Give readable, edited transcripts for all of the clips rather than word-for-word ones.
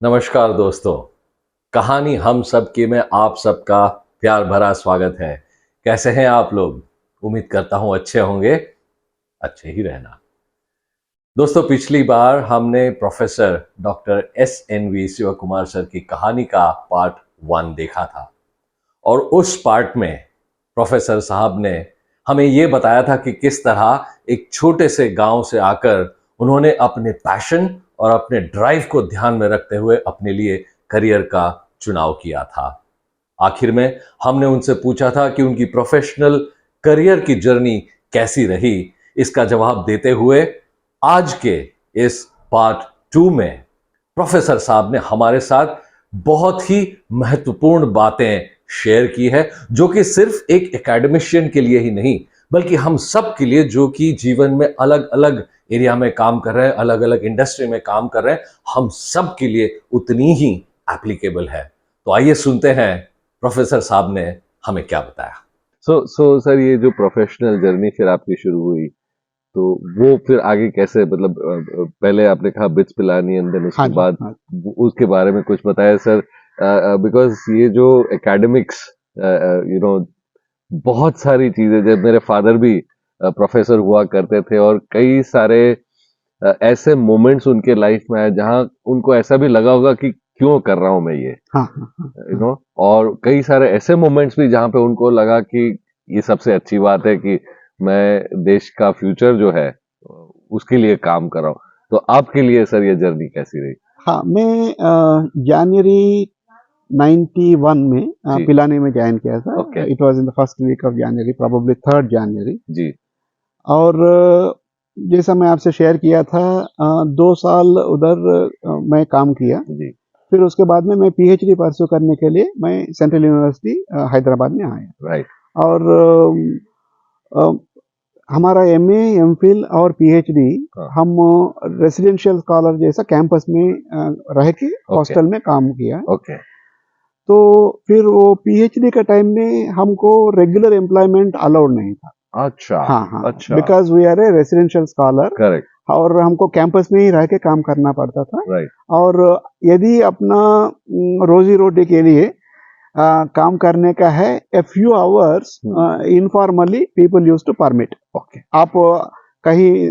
नमस्कार दोस्तों। कहानी हम सब की में आप सबका प्यार भरा स्वागत है। कैसे हैं आप लोग? उम्मीद करता हूं अच्छे होंगे। अच्छे ही रहना। दोस्तों, पिछली बार हमने professor doctor SNV Shiv Kumar sir की कहानी का पार्ट 1 देखा था और उस पार्ट में प्रोफेसर साहब ने हमें ये बताया था कि किस तरह एक छोटे से गांव से आकर उन्होंने अपने पैशन और अपने ड्राइव को ध्यान में रखते हुए अपने लिए करियर का चुनाव किया था। आखिर में हमने उनसे पूछा था कि उनकी प्रोफेशनल करियर की जर्नी कैसी रही। इसका जवाब देते हुए आज के इस पार्ट 2 में प्रोफेसर साहब ने हमारे साथ बहुत ही महत्वपूर्ण बातें शेयर की है, जो कि सिर्फ एक एकेडमिशियन के लिए ही नहीं बल्कि हम सब के लिए, जो कि जीवन में अलग अलग एरिया में काम कर रहे हैं, अलग अलग इंडस्ट्री में काम कर रहे हैं, हम सब के लिए उतनी ही एप्लीकेबल है। तो आइए सुनते हैं प्रोफेसर साहब ने हमें क्या बताया। सो सर, ये जो प्रोफेशनल जर्नी फिर आपकी शुरू हुई, तो वो फिर आगे कैसे, मतलब पहले आपने कहा बिट्स पिलानी एंड देन उसके बाद उसके बारे में कुछ बताया सर। बिकॉज ये जो एकेडमिक्स, यू नो, बहुत सारी चीजें, जब मेरे फादर भी प्रोफेसर हुआ करते थे और कई सारे ऐसे मोमेंट्स उनके लाइफ में आए जहां उनको ऐसा भी लगा होगा कि क्यों कर रहा हूं मैं ये, यू नो। और कई सारे ऐसे मोमेंट्स भी जहां पे उनको लगा कि ये सबसे अच्छी बात है कि मैं देश का फ्यूचर जो है उसके लिए काम कर रहा हूँ। तो आपके लिए सर ये जर्नी कैसी रही? हाँ, मैं जनवरी 91 में पिलानी में ज्वाइन किया था। It was in the first week of January, probably 3rd January ji. और जैसा मैं आपसे शेयर किया था, 2 साल उधर मैं काम किया जी। फिर उसके बाद में मैं PhD परस्यू करने के लिए मैं सेंट्रल यूनिवर्सिटी हैदराबाद में आया। राइट। और हमारा MA, MPhil और PhD हम रेसिडेंशियल स्कॉलर जैसा कैंपस में रह के हॉस्टल में काम किया। ओके। तो फिर वो PhD के टाइम में हमको रेगुलर एम्प्लॉयमेंट अलाउड नहीं था। अच्छा। हाँ, अच्छा। Because we are a residential scholar. Correct. और हमको कैंपस में ही रह के काम करना पड़ता था। राइट। और यदि अपना रोजी रोटी के लिए काम करने का है, a few hours informally people use to permit. आप कहीं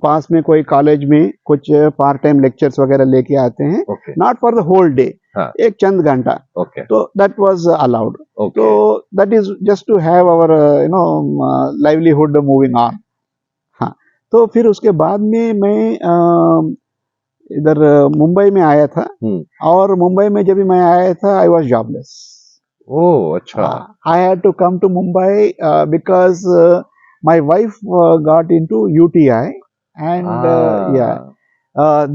पास में कोई कॉलेज में कुछ पार्ट टाइम लेक्चर्स वगैरह लेके आते हैं, not for the whole day, एक चंद घंटा, तो दैट वाज अलाउड। तो that is just to have our livelihood moving on. हाँ, तो फिर उसके बाद में मैं इधर मुंबई में आया था। और मुंबई में जब भी मैं आया था, आई वॉज जॉबलेस। ओह, अच्छा। I had to come to Mumbai because my wife got into UTI and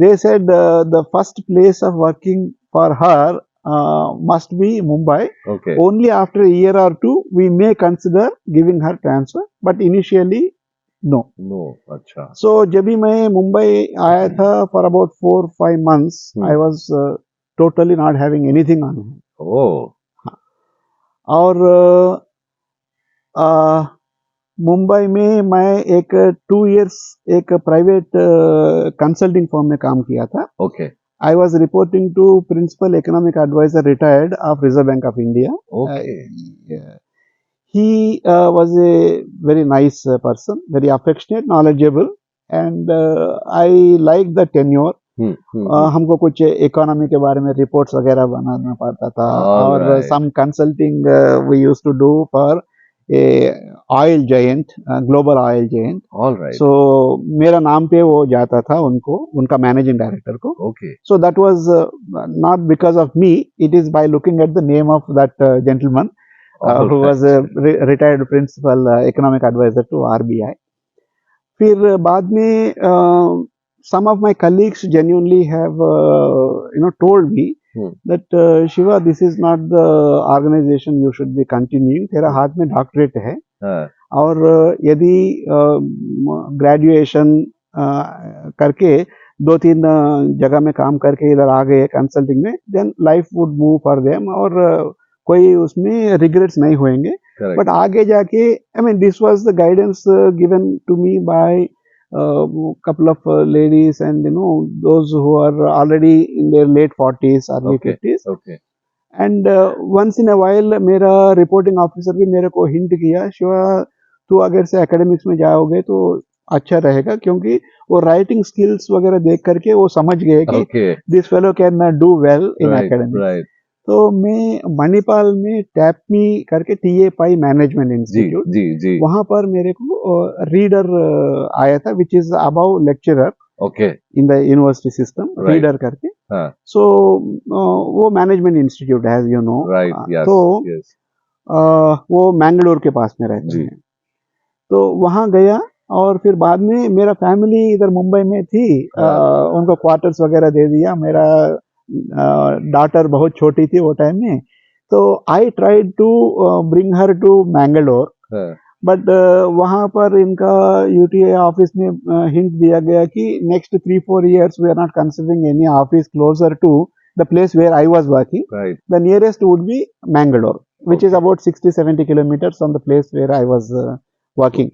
they said the first place of working for her must be Mumbai. Only after a year or two we may consider giving her transfer, but initially no. अच्छा। So जब भी मैं मुंबई आया था, for about 4-5 months I was totally not having anything on hand. और मुंबई में मैं एक 2 years एक प्राइवेट कंसल्टिंग फर्म में काम किया था। I was reporting to principal economic advisor retired of Reserve Bank of India. He was a very nice person, very affectionate, knowledgeable, and I liked the tenure. हमको कुछ economy के बारे में reports वगैरह बनाना पड़ता था। और some consulting we used to do for a oil giant, global oil giant. So मेरा नाम पे वो जाता था उनको, उनका मैनेजिंग डायरेक्टर को। So that was not because of me, it is by looking at the name of that gentleman who was a retired principal economic advisor to RBI. फिर बाद में some of my colleagues genuinely have told me that Shiva, this is not the organization you should be continuing. तेरा हाथ में doctorate है, और यदि graduation करके 2-3 जगह में काम करके इधर आ गए कंसल्टिंग में, then life would move for them, और कोई उसमें रिग्रेट्स नहीं होंगे। बट आगे जाके, I mean, this was the guidance given to me by couple of ladies and those who are already in their late 40s, early 50s. Okay. And once in a while मेरा reporting officer भी मेरे को hint किया, शिवा तू अगर से academics में जाओगे तो अच्छा रहेगा, क्योंकि वो राइटिंग स्किल्स वगैरह देख करके वो समझ गए कि this fellow can do well in academics. तो मैं मणिपाल में टैपमी करके TAPI मैनेजमेंट इंस्टीट्यूट, वहां पर मेरे को रीडर आया था, which is above lecturer in the university system, reader करके। सो वो मैनेजमेंट इंस्टीट्यूट है, यू नो। तो वो मैंगलोर के पास में रहते हैं। तो वहां गया और फिर बाद में मेरा फैमिली इधर मुंबई में थी, उनको क्वार्टर्स वगैरह दे दिया। मेरा डॉटर बहुत छोटी थी वो टाइम में, तो I tried to bring her to Mangalore, but वहां पर इनका UTI ऑफिस में हिंट दिया गया कि next 3-4 years we are not considering any office closer to the place where I was working. The nearest would be Mangalore, which is about 60-70 kilometers from the place where I was working.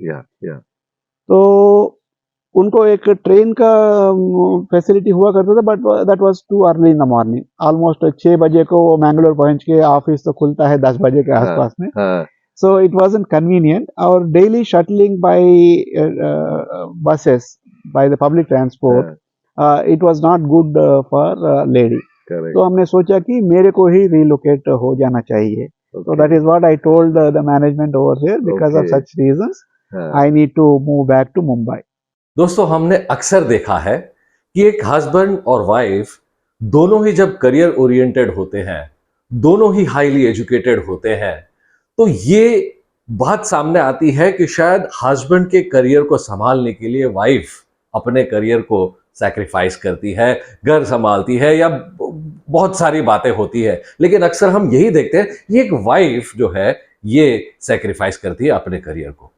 तो उनको एक train का facility हुआ करता था, but that was too early in the morning. Almost 6 बजे को वो मैंगलोर पहुंच के ऑफिस तो खुलता है 10 बजे के आसपास में। सो इट वाजंट कन्वीनियंट, और daily shuttling by buses, by the public transport, it was not good for lady. तो हमने सोचा कि मेरे को ही रिलोकेट हो जाना चाहिए। So that is what I told the management over here, because of such reasons I need to move back to Mumbai. दोस्तों, हमने अक्सर देखा है कि एक हस्बैंड और वाइफ दोनों ही जब करियर ओरिएंटेड होते हैं, दोनों ही हाईली एजुकेटेड होते हैं, तो ये बात सामने आती है कि शायद हस्बैंड के करियर को संभालने के लिए वाइफ अपने करियर को सैक्रिफाइस करती है, घर संभालती है, या बहुत सारी बातें होती है। लेकिन अक्सर हम यही देखते हैं ये एक वाइफ जो है ये सैक्रिफाइस करती है अपने करियर को।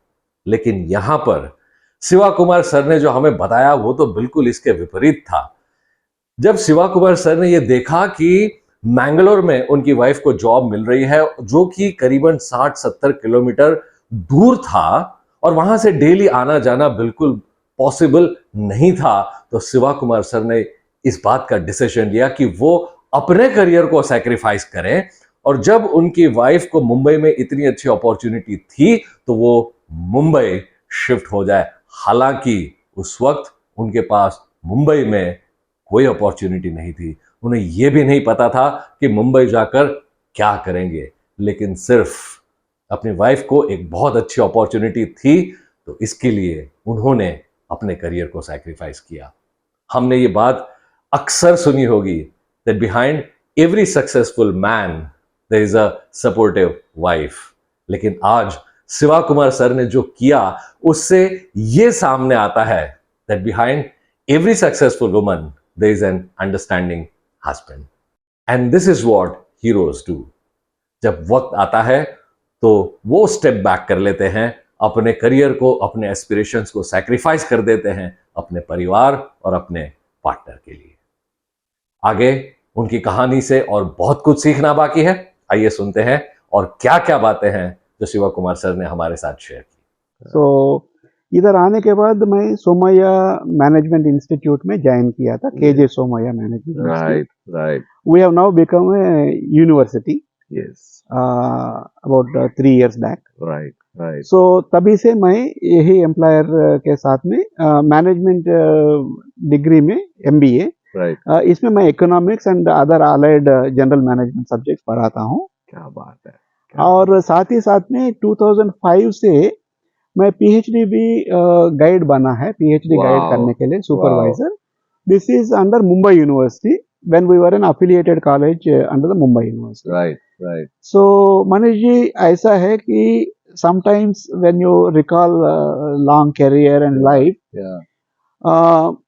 लेकिन यहां पर शिवा कुमार सर ने जो हमें बताया वो तो बिल्कुल इसके विपरीत था। जब शिवा कुमार सर ने ये देखा कि मैंगलोर में उनकी वाइफ को जॉब मिल रही है, जो कि करीबन 60-70 किलोमीटर दूर था, और वहां से डेली आना जाना बिल्कुल पॉसिबल नहीं था, तो शिवा कुमार सर ने इस बात का डिसीजन लिया कि वो अपने करियर को सैक्रिफाइस करें। और जब उनकी वाइफ को मुंबई में इतनी अच्छी अपॉर्चुनिटी थी तो वो मुंबई शिफ्ट हो जाए। हालांकि उस वक्त उनके पास मुंबई में कोई अपॉर्चुनिटी नहीं थी, उन्हें यह भी नहीं पता था कि मुंबई जाकर क्या करेंगे, लेकिन सिर्फ अपनी वाइफ को एक बहुत अच्छी अपॉर्चुनिटी थी, तो इसके लिए उन्होंने अपने करियर को सैक्रिफाइस किया। हमने ये बात अक्सर सुनी होगी that behind every successful man there is a supportive wife, लेकिन आज शिवा कुमार सर ने जो किया उससे ये सामने आता है that behind every successful woman there is an understanding husband, and this is what heroes do. जब वक्त आता है तो वो स्टेप बैक कर लेते हैं, अपने करियर को, अपने एस्पिरेशंस को सैक्रिफाइस कर देते हैं अपने परिवार और अपने पार्टनर के लिए। आगे उनकी कहानी से और बहुत कुछ सीखना बाकी है। आइए सुनते हैं और क्या क्या बातें हैं जो शिवा कुमार सर ने हमारे साथ शेयर की। तो इधर आने के बाद मैं सोमैया मैनेजमेंट इंस्टीट्यूट में ज्वाइन किया था, KJ Somaiya management. Right. We have now become a university, yes, about 3 years back. Right. So तभी से मैं यही एम्प्लॉयर के साथ में मैनेजमेंट डिग्री में MBA, इसमें मैं economics and other allied general management subjects पढ़ाता हूँ। क्या बात है। और साथ ही साथ में 2005 से मैं PhD भी गाइड बना है, PhD गाइड करने के लिए supervisor. This is under Mumbai university when we were an affiliated college under the Mumbai University. Right. So Manish ji, ऐसा है कि sometimes when you recall long career and life,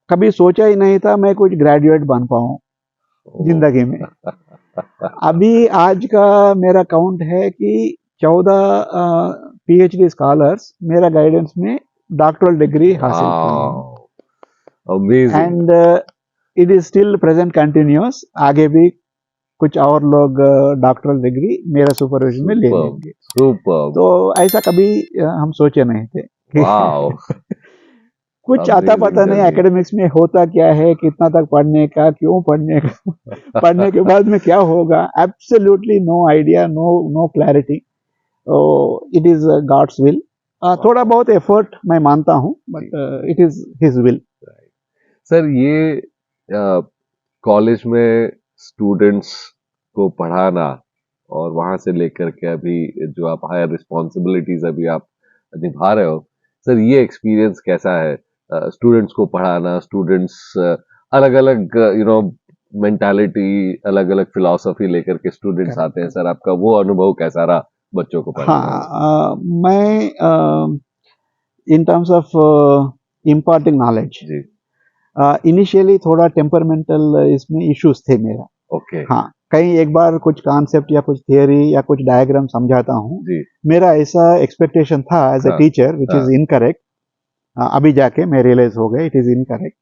कभी सोचा ही नहीं था मैं कुछ ग्रेजुएट बन पाऊं जिंदगी में। अभी आज का मेरा काउंट है कि 14 PhD स्कॉलर्स मेरा गाइडेंस में डॉक्टरल डिग्री हासिल की, and it is still present continuous. आगे भी कुछ और लोग डॉक्टरल डिग्री मेरा सुपरविजन में ले लेंगे। तो ऐसा कभी हम सोचे नहीं थे। कुछ आता पता नहीं एकेडमिक्स में होता क्या है, कितना तक पढ़ने का, क्यों पढ़ने का, पढ़ने के बाद में क्या होगा, absolutely no idea, no clarity. It is God's will. थोड़ा बहुत एफर्ट मैं मानता हूँ, but it is his will. Sir, ये कॉलेज में स्टूडेंट्स को पढ़ाना और वहां से लेकर के अभी जो आप हायर रिस्पॉन्सिबिलिटीज अभी आप निभा रहे हो, सर ये एक्सपीरियंस कैसा है? स्टूडेंट्स को पढ़ाना, स्टूडेंट्स अलग अलग मेंटालिटी, अलग अलग फिलॉसफी लेकर के स्टूडेंट्स आते हैं, सर आपका वो अनुभव कैसा रहा बच्चों को पढ़ाने? हाँ, मैं in terms of imparting knowledge, initially थोड़ा टेम्परमेंटल इसमें इश्यूज थे मेरा। ओके। हाँ, कहीं एक बार कुछ कॉन्सेप्ट या कुछ थियरी या कुछ डायग्राम समझाता हूँ, मेरा ऐसा एक्सपेक्टेशन था as a teacher, which is incorrect. अभी जाके मैं रियलाइज हो गया इट इज इनकरेक्ट,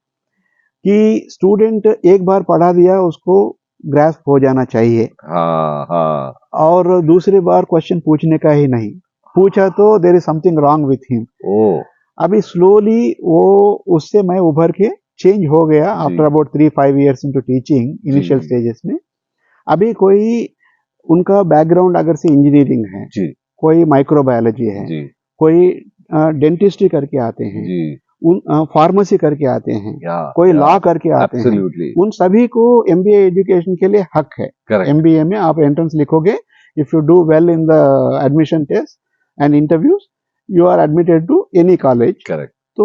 कि स्टूडेंट एक बार पढ़ा दिया उसको ग्रास्प हो जाना चाहिए। हाँ। और दूसरी बार क्वेश्चन पूछने का ही नहीं, पूछा तो there is something wrong with him. अभी स्लोली वो उससे मैं उभर के चेंज हो गया after about 3-5 years into teaching initial stages में। अभी कोई उनका बैकग्राउंड अगर से इंजीनियरिंग है, कोई माइक्रोबायोलॉजी है, कोई डेंटिस्ट्री करके आते हैं, फार्मेसी करके आते हैं, कोई लॉ करके आते हैं, उन सभी को MBA एजुकेशन के लिए हक है। MBA में आप एंट्रेंस लिखोगे, if you do well in the admission test and interviews, you are admitted to any college. तो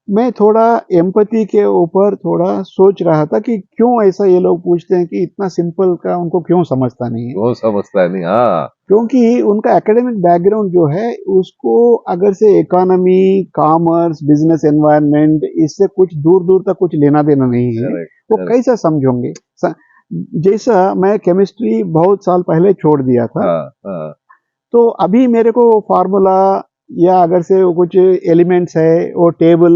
मैं थोड़ा एम्पैथी के ऊपर थोड़ा सोच रहा था कि क्यों ऐसा ये लोग पूछते हैं, कि इतना सिंपल का उनको क्यों समझता नहीं है। वो समझता नहीं, हाँ, क्योंकि उनका एकेडमिक बैकग्राउंड जो है उसको अगर से इकोनॉमी, कॉमर्स, बिजनेस एनवायरनमेंट, इससे कुछ दूर दूर तक कुछ लेना देना नहीं है। वो कैसा समझोगे? जैसा मैं केमिस्ट्री बहुत साल पहले छोड़ दिया था, तो अभी मेरे को फार्मूला या अगर से कुछ एलिमेंट्स है वो टेबल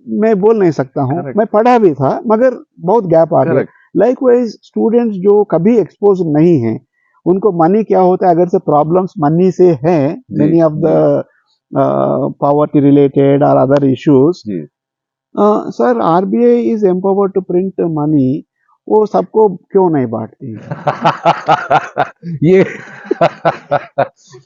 मैं बोल नहीं सकता हूँ। मैं पढ़ा भी था मगर बहुत गैप आ गया। लाइकवाइज स्टूडेंट्स जो कभी एक्सपोज नहीं है, उनको मनी क्या होता है, अगर से प्रॉब्लम्स मनी से हैं, many of the poverty related और other issues, sir RBI is empowered to print money, वो सबको क्यों नहीं बांटती?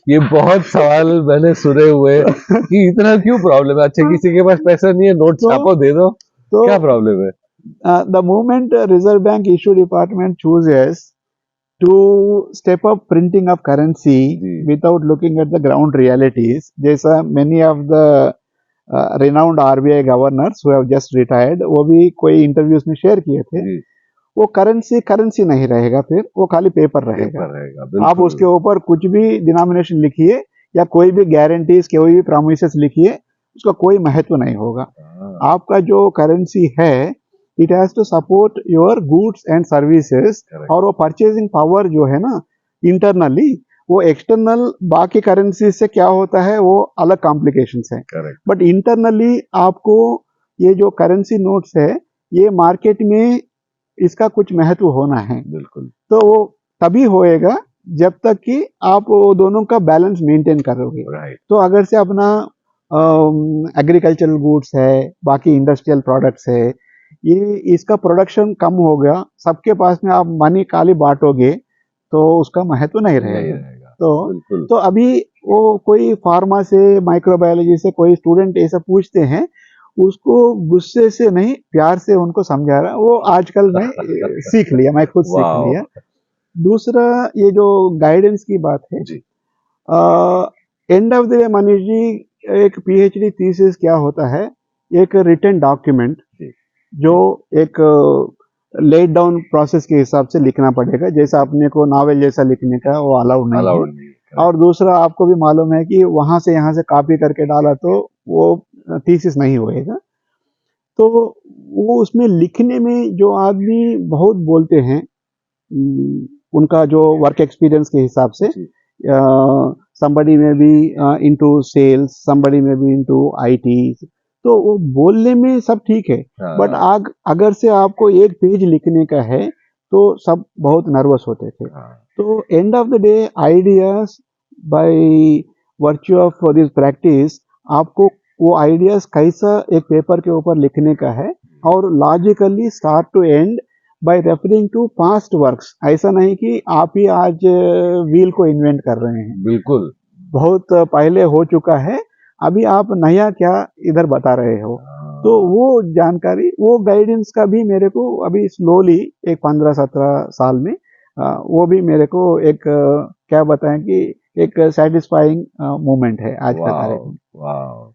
ये बहुत सवाल मैंने सुने हुए कि इतना क्यों प्रॉब्लम है? अच्छा, किसी के पास पैसा नहीं है, नोट छापो दे दो, तो क्या प्रॉब्लम है? The moment Reserve Bank issue department chooses to step up printing of currency without looking at the ground realities, जैसा many of the renowned RBI governors who have just retired, वो भी कोई interviews में share किए थे, वो currency नहीं रहेगा, फिर वो खाली पेपर रहेगा। आप उसके ऊपर कुछ भी डिनोमिनेशन लिखिए या कोई भी गारंटीज, कोई भी प्रॉमिसेस लिखिए, उसका कोई महत्व नहीं होगा। आपका जो करेंसी है, it has to support your goods and services, और वो परचेजिंग पावर जो है ना इंटरनली, वो एक्सटर्नल बाकी करेंसी से क्या होता है वो अलग कॉम्प्लिकेशंस है, बट इंटरनली आपको ये जो करेंसी नोट्स है, ये मार्केट में इसका कुछ महत्व होना है। बिल्कुल। तो वो तभी होएगा जब तक कि आप वो दोनों का बैलेंस मेंटेन करोगे। तो अगर से अपना एग्रीकल्चरल गुड्स है, बाकी इंडस्ट्रियल प्रोडक्ट्स है, ये इसका प्रोडक्शन कम हो गया, सबके पास में आप मनी खाली बांटोगे तो उसका महत्व नहीं रहेगा। तो अभी वो कोई फार्मा से, माइक्रोबायोलॉजी से कोई स्टूडेंट ऐसा पूछते हैं, उसको गुस्से से नहीं, प्यार से उनको समझा रहा। वो आजकल मैं सीख लिया, मैं खुद सीख लिया। दूसरा, ये जो गाइडेंस की बात है, end of the day Manish ji, एक PhD थीसिस क्या होता है, एक रिटन डॉक्यूमेंट जो एक लेड डाउन प्रोसेस के हिसाब से लिखना पड़ेगा। जैसा अपने को नॉवेल जैसा लिखने का वो अलाउड नहीं है। और दूसरा, आपको भी मालूम है कि वहां से यहाँ से कॉपी करके डाला तो वो थीसिस नहीं होएगा। तो वो उसमें लिखने में जो आदमी बहुत बोलते हैं, उनका जो वर्क एक्सपीरियंस के हिसाब से, somebody may be into sales, somebody may be into IT, तो वो बोलने में सब ठीक है, बट अगर से आपको एक पेज लिखने का है तो सब बहुत नर्वस होते थे। तो and of the day ideas by virtue of this practice आपको वो आइडियाज कैसा एक पेपर के ऊपर लिखने का है, और logically start to end by referring to past works. ऐसा नहीं कि आप ही आज व्हील को इन्वेंट कर रहे हैं, बिल्कुल बहुत पहले हो चुका है, अभी आप नया क्या इधर बता रहे हो। तो वो जानकारी, वो गाइडेंस का भी मेरे को अभी स्लोली एक 15-17 साल में वो भी मेरे को एक क्या बताएं कि एक सेटिस्फाइंग मोमेंट है आज का तारीख में। वाह,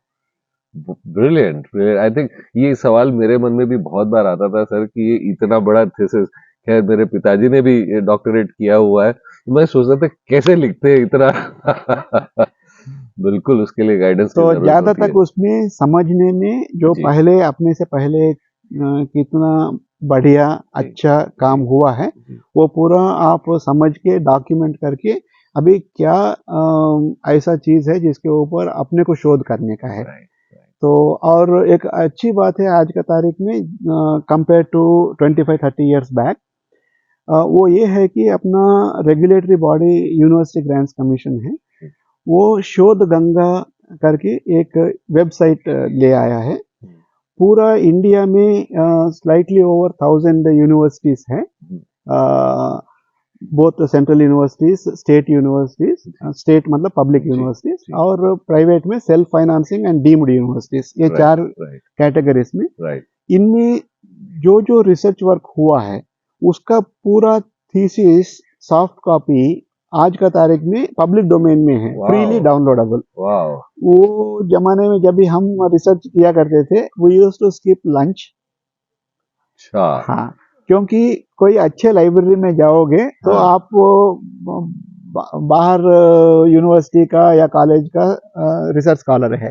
ब्रिलियंट ब्रिलियंट। आई थिंक ये सवाल मेरे मन में भी बहुत बार आता था सर कि ये इतना बड़ा थीसिस, खैर मेरे पिताजी ने भी डॉक्टरेट किया हुआ है, तो मैं सोचता था कैसे लिखते हैं इतना। बिल्कुल, उसके लिए गाइडेंस तो ज्यादा तक उसमें समझने में जो पहले अपने से पहले कितना बढ़िया अच्छा काम हुआ है, वो पूरा आप समझ के डॉक्यूमेंट करके अभी क्या ऐसा चीज है जिसके ऊपर अपने को शोध करने का है। तो और एक अच्छी बात है आज का तारीख में कंपेयर टू 25-30 इयर्स बैक, वो ये है कि अपना regulatory body university grants commission है, वो शोध गंगा करके एक वेबसाइट ले आया है। पूरा इंडिया में स्लाइटली ओवर 1000 यूनिवर्सिटीज हैं, both central universities, state universities, state मतलब पब्लिक यूनिवर्सिटीज, और प्राइवेट में self financing and deemed universities, ये चार कैटेगरीज में। इनमें जो जो रिसर्च वर्क हुआ है उसका पूरा थीसिस सॉफ्ट कॉपी आज का तारीख में पब्लिक डोमेन में है, फ्रीली डाउनलोडेबल। वो जमाने में जब भी हम रिसर्च किया करते थे, वो यूज्ड टू स्किप लंच। हाँ, क्योंकि कोई अच्छे लाइब्रेरी में जाओगे तो आप बाहर यूनिवर्सिटी का या कॉलेज का रिसर्च स्कॉलर है,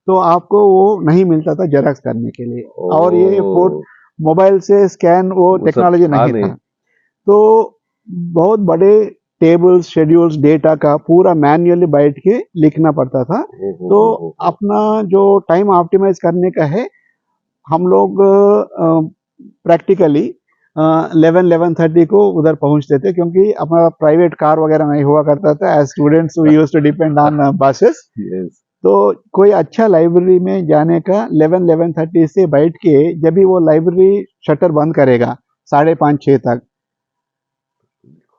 तो आपको वो नहीं मिलता था जेरॉक्स करने के लिए, और ये मोबाइल से स्कैन वो टेक्नोलॉजी नहीं था। तो बहुत बड़े टेबल्स, शेड्यूल्स, डेटा का पूरा मैन्युअली बैठ के लिखना पड़ता था। तो अपना जो टाइम ऑप्टिमाइज करने का है, हम लोग प्रैक्टिकली 11-11:30 को उधर पहुंचते थे, क्योंकि अपना प्राइवेट कार वगैरह नहीं हुआ करता था। As students we used to depend on buses. तो कोई अच्छा लाइब्रेरी में जाने का 11-11:30 से बैठ के, जब भी वो लाइब्रेरी शटर बंद करेगा 5:30-6 तक,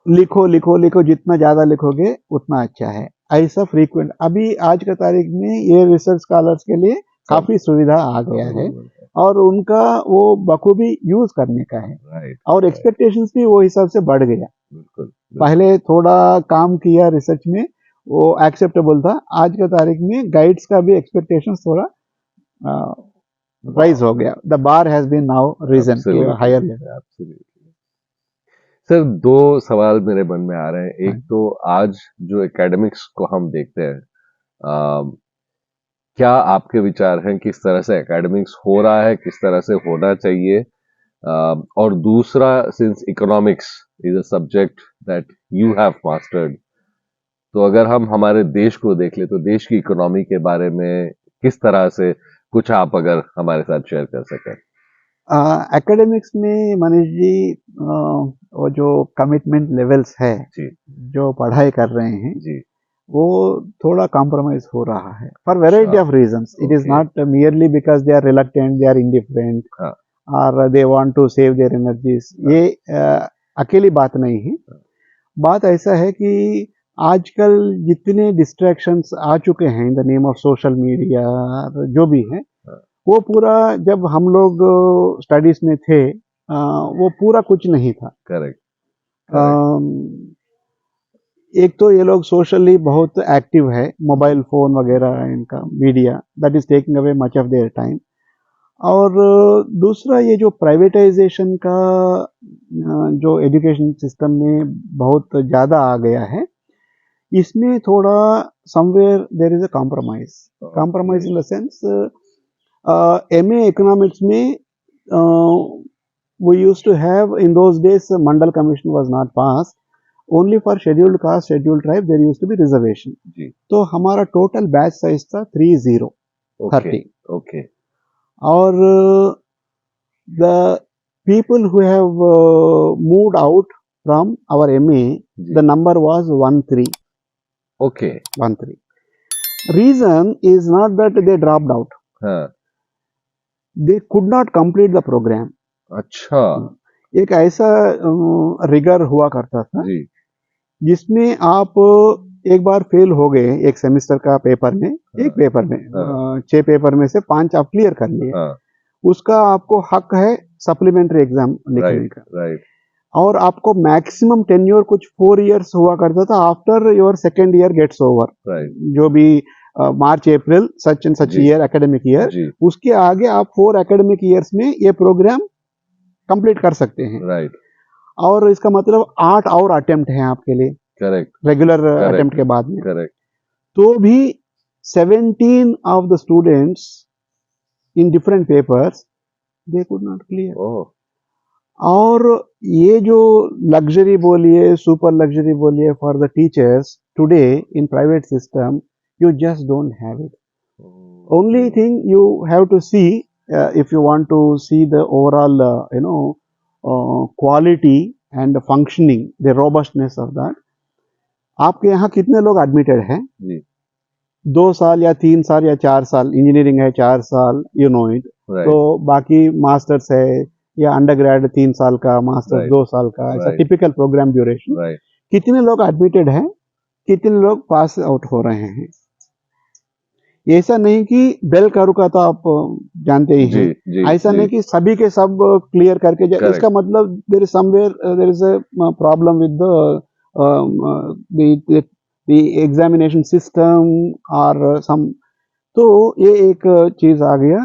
लिखो लिखो लिखो, जितना ज्यादा लिखोगे उतना अच्छा है। ऐसा फ्रीक्वेंट अभी आज का तारीख में ये रिसर्च स्कॉलर्स के लिए काफी सुविधा आ गया है, और उनका वो बखूबी यूज करने का है, और एक्सपेक्टेशंस भी वो हिसाब से बढ़ गया। पहले थोड़ा काम किया रिसर्च में, वो एक्सेप्टेबल था। आज का तारीख में गाइड्स का भी एक्सपेक्टेशंस थोड़ा राइज हो गया। The bar has been now risen to higher level. Sir, दो सवाल मेरे मन में आ रहे हैं। एक तो आज जो एकेडमिक्स को हम देखते हैं, क्या आपके विचार हैं किस तरह से एकेडमिक्स हो रहा है, किस तरह से होना चाहिए? और दूसरा, since economics is a subject that you have mastered, तो अगर हम हमारे देश को देख ले तो देश की इकोनॉमी के बारे में किस तरह से कुछ आप अगर हमारे साथ शेयर कर सकें। एकेडमिक्स में मनीष जी, वो जो कमिटमेंट लेवल्स है जी, जो पढ़ाई कर रहे हैं जी, वो थोड़ा कॉम्प्रोमाइज हो रहा है for variety of reasons. It is not merely because they are reluctant, they are indifferent, और they want to save their energies. ये अकेली बात नहीं है। बात ऐसा है कि आजकल जितने डिस्ट्रैक्शंस आ चुके हैं in the name of social media, जो भी है, वो पूरा जब हम लोग स्टडीज में थे, वो पूरा कुछ नहीं था। करेक्ट। एक तो ये लोग सोशली बहुत एक्टिव है, मोबाइल फोन वगैरह, इनका media that is taking away much of their time. और दूसरा, ये जो प्राइवेटाइजेशन का जो एजुकेशन सिस्टम में बहुत ज़्यादा आ गया है, इसमें थोड़ा somewhere there is a compromise in the sense, MA economics में we used to have, in those days Mandal Commission was not passed, only for scheduled caste, scheduled tribe there used to be reservation जी। तो हमारा total batch size था 30. Okay. और the people who have moved out from our MA, the number was 13. Okay. 13. Reason is not that they dropped out. हाँ, They could not complete the program. अच्छा एक ऐसा rigour हुआ करता था जी, जिसमें आप एक बार फेल हो गए एक सेमेस्टर का पेपर में, एक पेपर में, हाँ। 6 पेपर में से 5 आप क्लियर कर लिए, हाँ, उसका आपको हक है सप्लीमेंट्री एग्जाम लिखने राइट का। राइट, और आपको मैक्सिमम टेन्योर कुछ 4 इयर्स हुआ करता था after your second year gets over, right जो भी March April such and such जी। ईयर एकेडमिक ईयर, जी, उसके आगे आप 4 एकेडमिक ईयर्स में ये प्रोग्राम कंप्लीट कर सकते हैं। राइट, और इसका मतलब 8 और अटेम्प्ट हैं आपके लिए करेक्ट रेगुलर अटेम्प्ट के बाद में। करेक्ट, तो भी 17 of the students in different papers they could not clear। ओह और ये जो लग्जरी बोलिए, सुपर लग्जरी बोलिए for the teachers today in private system, you just don't have it. Only thing you have to see, if you want to see the overall quality and functioning, the robustness of that, आपके यहाँ कितने लोग admitted हैं? जी, 2 साल या 3 साल या 4 साल, इंजीनियरिंग है 4 साल, यू नो इट। राइट तो बाकी मास्टर्स है या अंडरग्रेड 3 साल का, मास्टर्स Right. 2 साल का, ऐसा Right. Typical programme duration. Right, कितने लोग एडमिटेड हैं, कितने लोग पास आउट हो रहे हैं? ऐसा नहीं कि बेल कर्व का तो आप जानते ही जी हैं, जी, ऐसा जी, नहीं कि सभी के सब क्लियर करके Correct. इसका मतलब there is somewhere there is a problem with the examination system और सम। तो ये एक चीज आ गया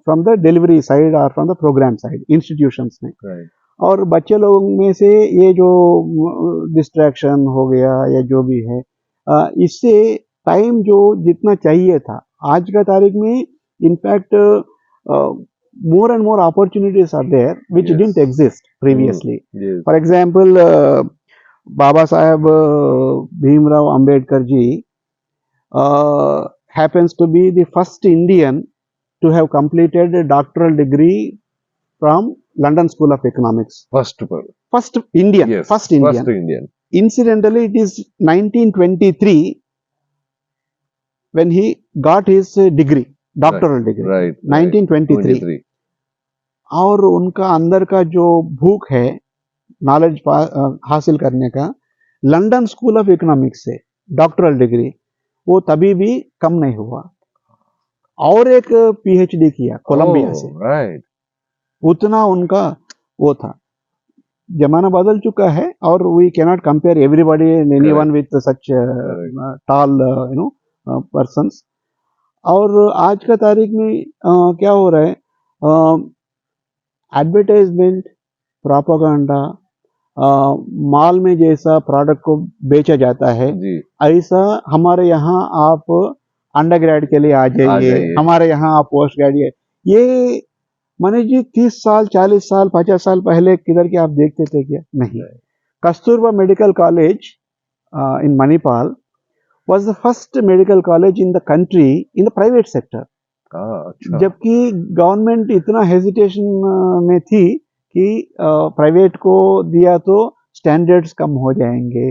फ्रॉम द डिलीवरी साइड और from the programme side institutions में। राइट, और बच्चे लोगों में से ये जो डिस्ट्रैक्शन हो गया या जो भी है, इससे टाइम जो जितना चाहिए था आज का तारीख में, in fact more and more opportunities are there which Yes. Didn't exist previously. जी, for example Baba Saheb Bhimrao Ambedkar ji happens to be the first Indian to have completed a doctoral degree from London School of Economics. First पर, First Indian, yes, first Indian. First Indian, Incidentally, it is 1923 when he got his degree, doctoral degree. Right 1923. और उनका अंदर का जो भूख है knowledge हासिल करने का, लंदन स्कूल ऑफ इकोनॉमिक्स से डॉक्टरल डिग्री, वो तभी भी कम नहीं हुआ। और एक पीएचडी किया कोलंबिया से, राइट, उतना उनका वो था। जमाना बदल चुका है और we cannot compare everybody and anyone with such tall persons. और आज का तारीख में क्या हो रहा है, एडवर्टाइजमेंट, प्रोपेगेंडा, मॉल में जैसा प्रोडक्ट को बेचा जाता है जी, ऐसा हमारे यहाँ आप अंडरग्रेड के लिए आ जाइए, हमारे यहाँ आप पोस्ट ग्रेजुएट। ये मनीष जी 30 साल 40 साल 50 साल पहले किधर के आप देखते थे क्या? नहीं। Kasturba medical college in Manipal was the first medical college in the country in the private sector. अच्छा, जबकि गवर्नमेंट इतना हेजिटेशन में थी कि प्राइवेट को दिया तो स्टैंडर्ड्स कम हो जाएंगे।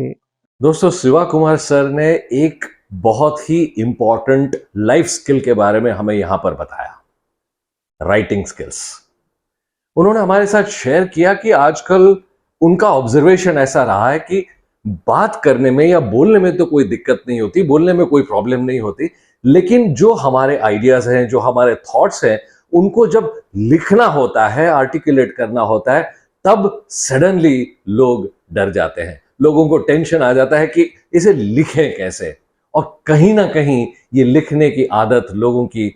दोस्तों, शिवा कुमार सर ने एक बहुत ही इंपॉर्टेंट लाइफ स्किल के बारे में हमें यहां पर बताया, राइटिंग स्किल्स। उन्होंने हमारे साथ शेयर किया कि आजकल उनका ऑब्जर्वेशन ऐसा रहा है कि बात करने में या बोलने में तो कोई दिक्कत नहीं होती, बोलने में कोई प्रॉब्लम नहीं होती, लेकिन जो हमारे आइडियाज हैं, जो हमारे थॉट्स हैं, उनको जब लिखना होता है, आर्टिकुलेट करना होता है, तब सडनली लोग डर जाते हैं, लोगों को टेंशन आ जाता है कि इसे लिखें कैसे। और कहीं ना कहीं ये लिखने की आदत लोगों की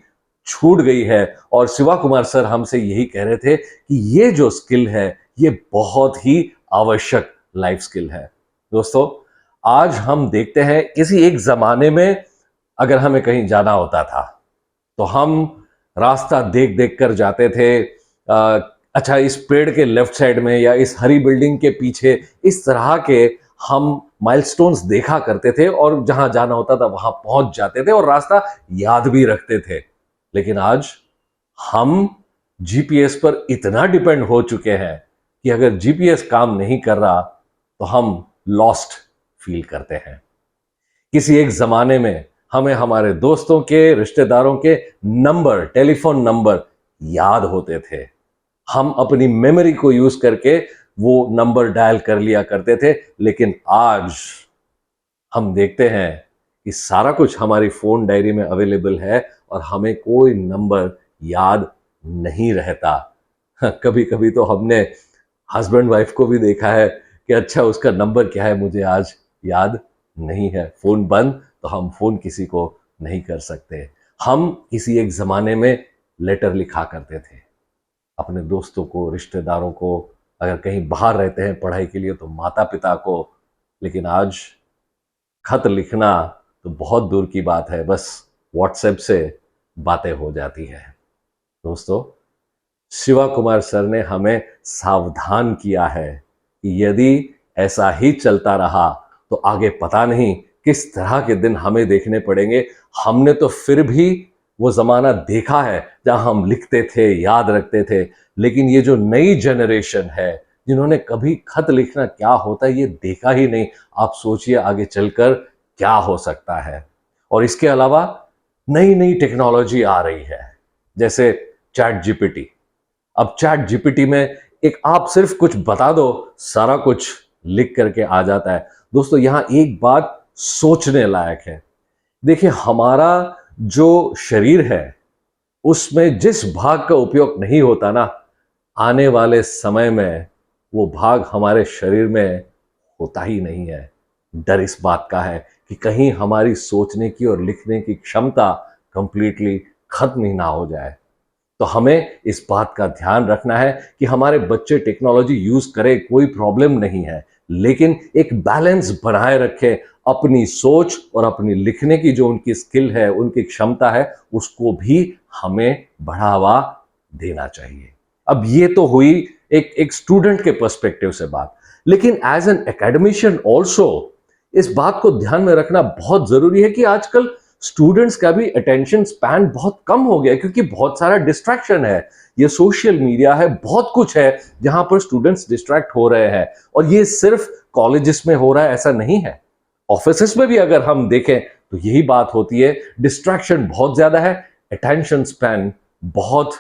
छूट गई है। और शिवा कुमार सर हमसे यही कह रहे थे कि ये जो स्किल है ये बहुत ही आवश्यक लाइफ स्किल है। दोस्तों, आज हम देखते हैं किसी एक जमाने में अगर हमें कहीं जाना होता था तो हम रास्ता देख देख कर जाते थे। अच्छा, इस पेड़ के लेफ्ट साइड में या इस हरी बिल्डिंग के पीछे, इस तरह के हम माइलस्टोन्स देखा करते थे और जहां जाना होता था वहां पहुंच जाते थे और रास्ता याद भी रखते थे। लेकिन आज हम जीपीएस पर इतना डिपेंड हो चुके हैं कि अगर जीपीएस काम नहीं कर रहा तो हम लॉस्ट फील करते हैं। किसी एक जमाने में हमें हमारे दोस्तों के, रिश्तेदारों के नंबर, टेलीफोन नंबर याद होते थे। हम अपनी मेमोरी को यूज करके वो नंबर डायल कर लिया करते थे। लेकिन आज हम देखते हैं कि सारा कुछ हमारी फोन डायरी में अवेलेबल है और हमें कोई नंबर याद नहीं रहता। कभी कभी तो हमने हस्बैंड वाइफ को भी देखा है कि अच्छा उसका नंबर क्या है मुझे आज याद नहीं है, फोन बंद, तो हम फोन किसी को नहीं कर सकते। हम किसी एक जमाने में लेटर लिखा करते थे अपने दोस्तों को, रिश्तेदारों को, अगर कहीं बाहर रहते हैं पढ़ाई के लिए तो माता पिता को। लेकिन आज खत लिखना तो बहुत दूर की बात है, बस व्हाट्सएप से बातें हो जाती है। दोस्तों, शिवा कुमार सर ने हमें सावधान किया है कि यदि ऐसा ही चलता रहा तो आगे पता नहीं किस तरह के दिन हमें देखने पड़ेंगे। हमने तो फिर भी वो जमाना देखा है जहां हम लिखते थे, याद रखते थे। लेकिन ये जो नई जनरेशन है जिन्होंने कभी खत लिखना क्या होता है ये देखा ही नहीं, आप सोचिए आगे चलकर क्या हो सकता है। और इसके अलावा नई नई टेक्नोलॉजी आ रही है, जैसे चैट जीपीटी। अब चैट जीपीटी में एक आप सिर्फ कुछ बता दो, सारा कुछ लिख करके आ जाता है। दोस्तों, यहां एक बात सोचने लायक है। देखिए, हमारा जो शरीर है उसमें जिस भाग का उपयोग नहीं होता ना, आने वाले समय में वो भाग हमारे शरीर में होता ही नहीं है। डर इस बात का है कि कहीं हमारी सोचने की और लिखने की क्षमता कंप्लीटली खत्म ही ना हो जाए। तो हमें इस बात का ध्यान रखना है कि हमारे बच्चे टेक्नोलॉजी यूज करें, कोई प्रॉब्लम नहीं है, लेकिन एक बैलेंस बनाए रखें। अपनी सोच और अपनी लिखने की जो उनकी स्किल है, उनकी क्षमता है, उसको भी हमें बढ़ावा देना चाहिए। अब ये तो हुई एक स्टूडेंट के पर्सपेक्टिव से बात, लेकिन एज एन एकेडमिशियन ऑल्सो इस बात को ध्यान में रखना बहुत जरूरी है कि आजकल स्टूडेंट्स का भी अटेंशन स्पैन बहुत कम हो गया है, क्योंकि बहुत सारा डिस्ट्रैक्शन है। ये सोशल मीडिया है, बहुत कुछ है जहां पर स्टूडेंट्स डिस्ट्रैक्ट हो रहे हैं। और ये सिर्फ कॉलेजेस में हो रहा है ऐसा नहीं है, ऑफिसेस में भी अगर हम देखें तो यही बात होती है। डिस्ट्रैक्शन बहुत ज्यादा है, अटेंशन स्पैन बहुत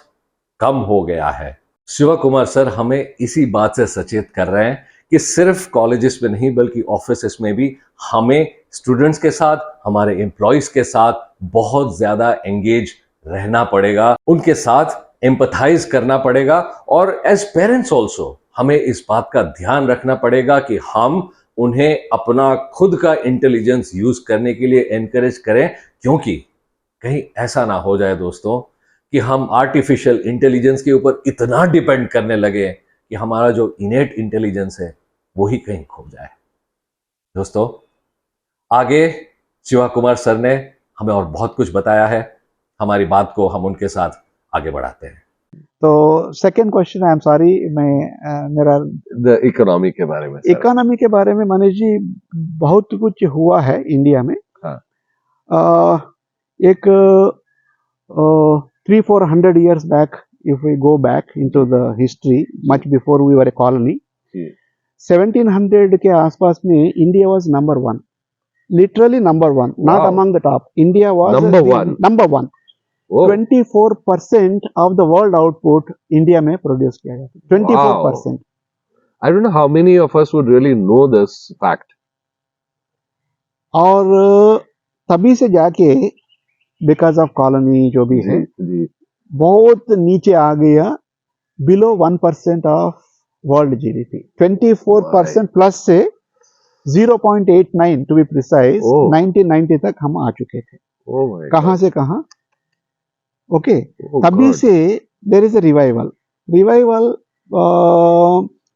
कम हो गया है। शिवा कुमार सर हमें इसी बात से सचेत कर रहे हैं कि सिर्फ कॉलेजेस में नहीं बल्कि ऑफिसेस में भी हमें स्टूडेंट्स के साथ, हमारे एम्प्लॉयज के साथ बहुत ज्यादा एंगेज रहना पड़ेगा, उनके साथ एम्पथाइज करना पड़ेगा। और एज पेरेंट्स ऑल्सो हमें इस बात का ध्यान रखना पड़ेगा कि हम उन्हें अपना खुद का इंटेलिजेंस यूज करने के लिए एनकरेज करें, क्योंकि कहीं ऐसा ना हो जाए दोस्तों कि हम आर्टिफिशियल इंटेलिजेंस के ऊपर इतना डिपेंड करने लगे कि हमारा जो इनेट इंटेलिजेंस है वो ही कहीं खो जाए। दोस्तों, आगे शिवा कुमार सर ने हमें और बहुत कुछ बताया है, हमारी बात को हम उनके साथ आगे बढ़ाते हैं। तो second question, I am sorry, मैं मेरा इकोनॉमी के बारे में। इकोनॉमी के बारे में मनीष जी बहुत कुछ हुआ है इंडिया में। हाँ। एक 300-400 years back, if we go back into the history, much before we were a colony, 1700 के आसपास में India was number one, literally number one, not Wow. among the top. India was Number one. number one. 24% of the world output India में produce किया जाता है, 24%. I don't know how many of us would really know this fact. और तभी से जाके because of colony जो भी है जी। बहुत नीचे आ गया, below 1% of world GDP. 24% plus से 0.89 टू बी प्रिसाइज 1990 तक हम आ चुके थे। कहां से कहां? ओके, तभी से there is a revival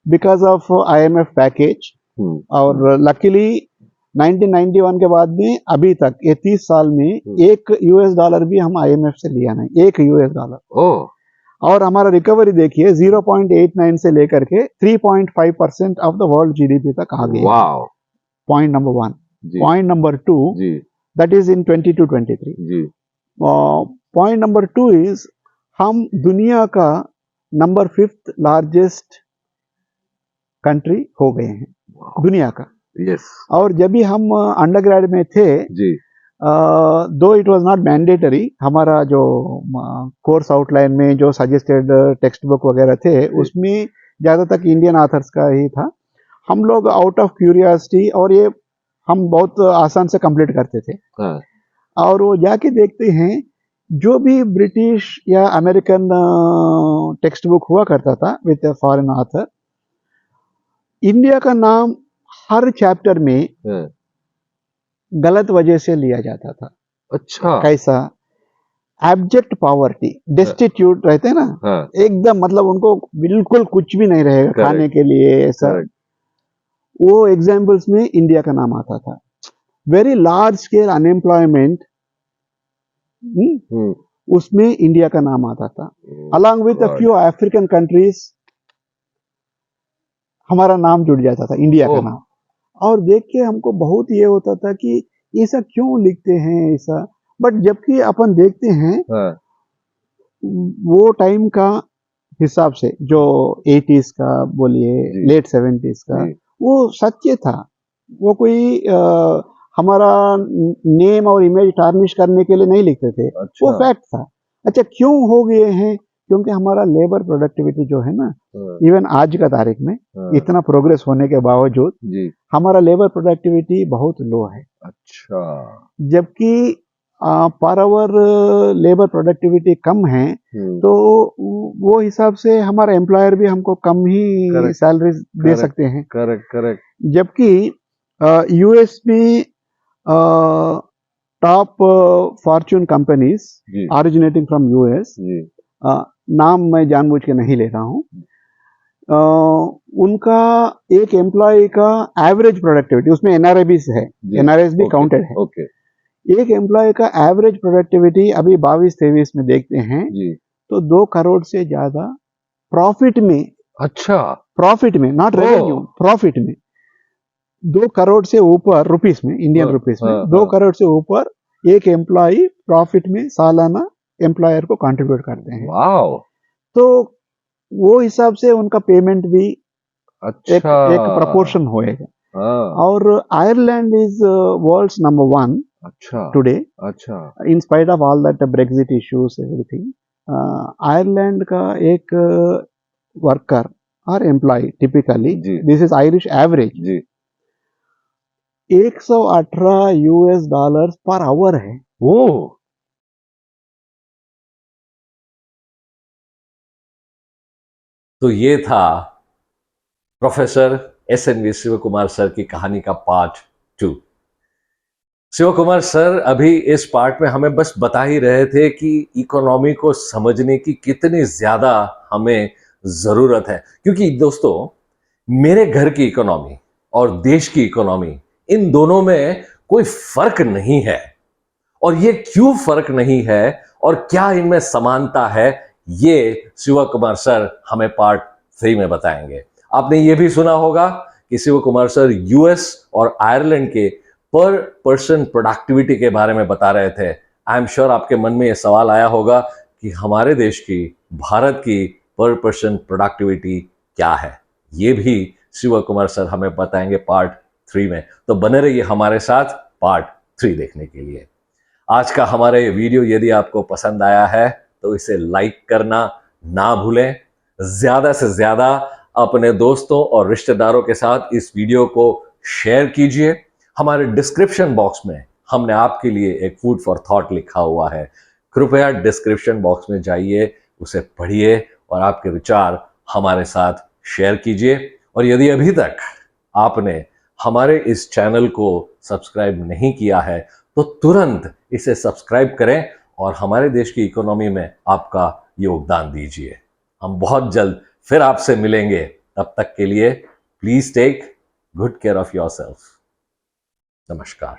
because of IMF package. और लकीली 1991 के बाद में अभी तक ये 30 साल में एक $1 भी हम IMF से लिया नहीं, एक $1। और हमारा रिकवरी देखिए 0.89 से लेकर के 3.5% ऑफ द वर्ल्ड जीडीपी तक आ गया। Point number 1। Point number 2, that is in 22-23। Point number 2 is हम दुनिया का नंबर 5th लार्जेस्ट कंट्री हो गए हैं दुनिया का। Yes. और जब भी हम अंडरग्रेड में थे जी, दो इट वाज नॉट मैंडेटरी, हमारा जो कोर्स आउटलाइन में जो सजेस्टेड टेक्स्ट बुक वगैरह थे उसमें ज़्यादातर इंडियन ऑथर्स का ही था। हम लोग आउट ऑफ क्यूरियोसिटी, और ये हम बहुत आसान से कंप्लीट करते थे। और वो जाके देखते हैं जो भी ब्रिटिश या अमेरिकन टेक्स्ट बुक हुआ करता था विद फॉरेन ऑथर, इंडिया का नाम हर चैप्टर में गलत वजह से लिया जाता था। अच्छा, कैसा? एब्जेक्ट पॉवर्टी, डेस्टिट्यूट रहते हैं ना, एकदम मतलब उनको बिल्कुल कुछ भी नहीं रहेगा खाने के लिए, ऐसा। वो एग्जाम्पल्स में इंडिया का नाम आता था। वेरी लार्ज स्केल अनएम्प्लॉयमेंट, उसमें इंडिया का नाम आता था। Along with a few African countries हमारा नाम जुड़ जाता था, इंडिया का नाम। और देख के हमको बहुत ये होता था कि ऐसा क्यों लिखते हैं ऐसा। बट जबकि अपन देखते हैं वो टाइम का हिसाब से, जो 80s का बोलिए, लेट 70s का, वो सच्चे था। वो कोई हमारा नेम और इमेज टार्निश करने के लिए नहीं लिखते थे। अच्छा। वो फैक्ट था। अच्छा, क्यों हो गए हैं? क्योंकि हमारा लेबर प्रोडक्टिविटी जो है ना, इवन आज का तारीख में इतना प्रोग्रेस होने के बावजूद हमारा लेबर प्रोडक्टिविटी बहुत लो है। अच्छा। जबकि पर आवर लेबर प्रोडक्टिविटी कम है, तो वो हिसाब से हमारा एम्प्लॉयर भी हमको कम ही सैलरी दे सकते हैं। करेक्ट। जबकि यूएस में top Fortune companies originating from US, नाम मैं जानबूझ के नहीं ले रहा हूँ, उनका एक एम्प्लॉय का एवरेज प्रोडक्टिविटी, उसमें एनआरआई भी है, एनआरआई भी काउंटेड है। एक एम्प्लॉय का एवरेज प्रोडक्टिविटी अभी 22-23 में देखते हैं तो 2 करोड़ से ज्यादा प्रॉफिट में। अच्छा, प्रॉफिट में, नॉट रेवेन्यू, प्रॉफिट में 2 करोड़ से ऊपर रुपीस में, इंडियन रुपीस में 2 करोड़ से ऊपर एक एम्प्लॉय प्रॉफिट में सालाना एम्प्लॉयर को कंट्रीब्यूट करते हैं। वाओ। तो वो हिसाब से उनका पेमेंट भी एक प्रपोर्शन होएगा। और Ireland is world's number 1 today. अच्छा, in spite of all that Brexit issues everything, Ireland का एक वर्कर और employ typically, this is Irish average, 118 US dollar per hour है। वो तो ये था professor SNV Shiv Kumar sir की कहानी का पार्ट 2। शिव कुमार सर अभी इस पार्ट में हमें बस बता ही रहे थे कि इकोनॉमी को समझने की कितनी ज्यादा हमें जरूरत है। क्योंकि दोस्तों, मेरे घर की इकोनॉमी और देश की इकोनॉमी, इन दोनों में कोई फर्क नहीं है। और ये क्यों फर्क नहीं है और क्या इनमें समानता है, ये शिव कुमार सर हमें पार्ट 3 में बताएंगे। आपने ये भी सुना होगा कि शिव कुमार सर यूएस और आयरलैंड के पर पर्सन प्रोडक्टिविटी के बारे में बता रहे थे। आई एम श्योर आपके मन में यह सवाल आया होगा कि हमारे देश की, भारत की पर पर्सन प्रोडक्टिविटी क्या है। ये भी शिव कुमार सर हमें बताएंगे पार्ट 3 में। तो बने रहिए हमारे साथ पार्ट 3 देखने के लिए। आज का हमारा ये वीडियो यदि आपको पसंद आया है तो इसे लाइक करना ना भूलें। ज्यादा से ज्यादा अपने दोस्तों और रिश्तेदारों के साथ इस वीडियो को शेयर कीजिए। हमारे डिस्क्रिप्शन बॉक्स में हमने आपके लिए एक फूड फॉर थॉट लिखा हुआ है। कृपया डिस्क्रिप्शन बॉक्स में जाइए, उसे पढ़िए और आपके विचार हमारे साथ शेयर कीजिए। और यदि अभी तक आपने हमारे इस चैनल को सब्सक्राइब नहीं किया है तो तुरंत इसे सब्सक्राइब करें और हमारे देश की इकोनॉमी में आपका योगदान दीजिए। हम बहुत जल्द फिर आपसे मिलेंगे। तब तक के लिए please take good care of yourself. नमस्कार।